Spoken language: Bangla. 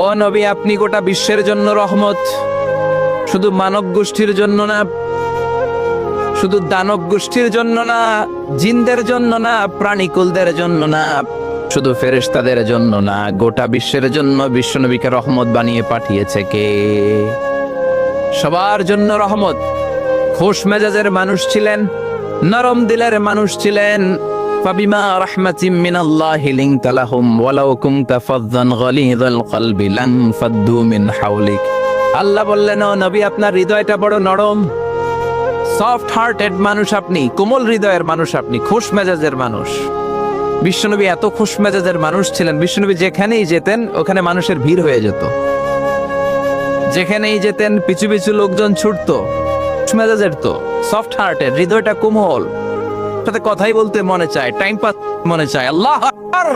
ও নবী, আপনি গোটা বিশ্বের জন্য রহমত। শুধু মানব গোষ্ঠীর জন্য না, শুধু দানব গোষ্ঠীর জন্য না, জিনদের জন্য না, প্রাণীকুলদের জন্য না, শুধু ফেরেশতাদের জন্য না, গোটা বিশ্বের জন্য বিশ্বনবীকে রহমত বানিয়ে পাঠিয়েছে কে? সবার জন্য রহমত। খোশ মেজাজের মানুষ ছিলেন, নরম দিলের মানুষ ছিলেন। ফাবিমা রাহমাতিম মিনাল্লাহি লিনতা লাহুম ওয়ালাউ কুনতা ফাযযান গালিযাল কলবি লানফাদ্দু মিন হাওলিক। আল্লাহ বললেন, ও নবী, আপনার হৃদয়টা বড় নরম, সফট হার্টেড মানুষ আপনি, কোমল হৃদয়ের মানুষ আপনি, খোশ মেজাজের মানুষ। বিশ্বনবী এত খোশ মেজাজের মানুষ ছিলেন, বিশ্বনবী যেখানেই যেতেন ওখানে মানুষের ভিড় হয়ে যেত। যেখানেই যেতেন পিছু পিছু লোকজন ছুটতো। খোশ মেজাজের তো, সফট হার্টেড, হৃদয়টা কোমল, সাথে কথাই বলতে মনে চায়, টাইম পাস মনে চায়। আল্লাহ আকবার।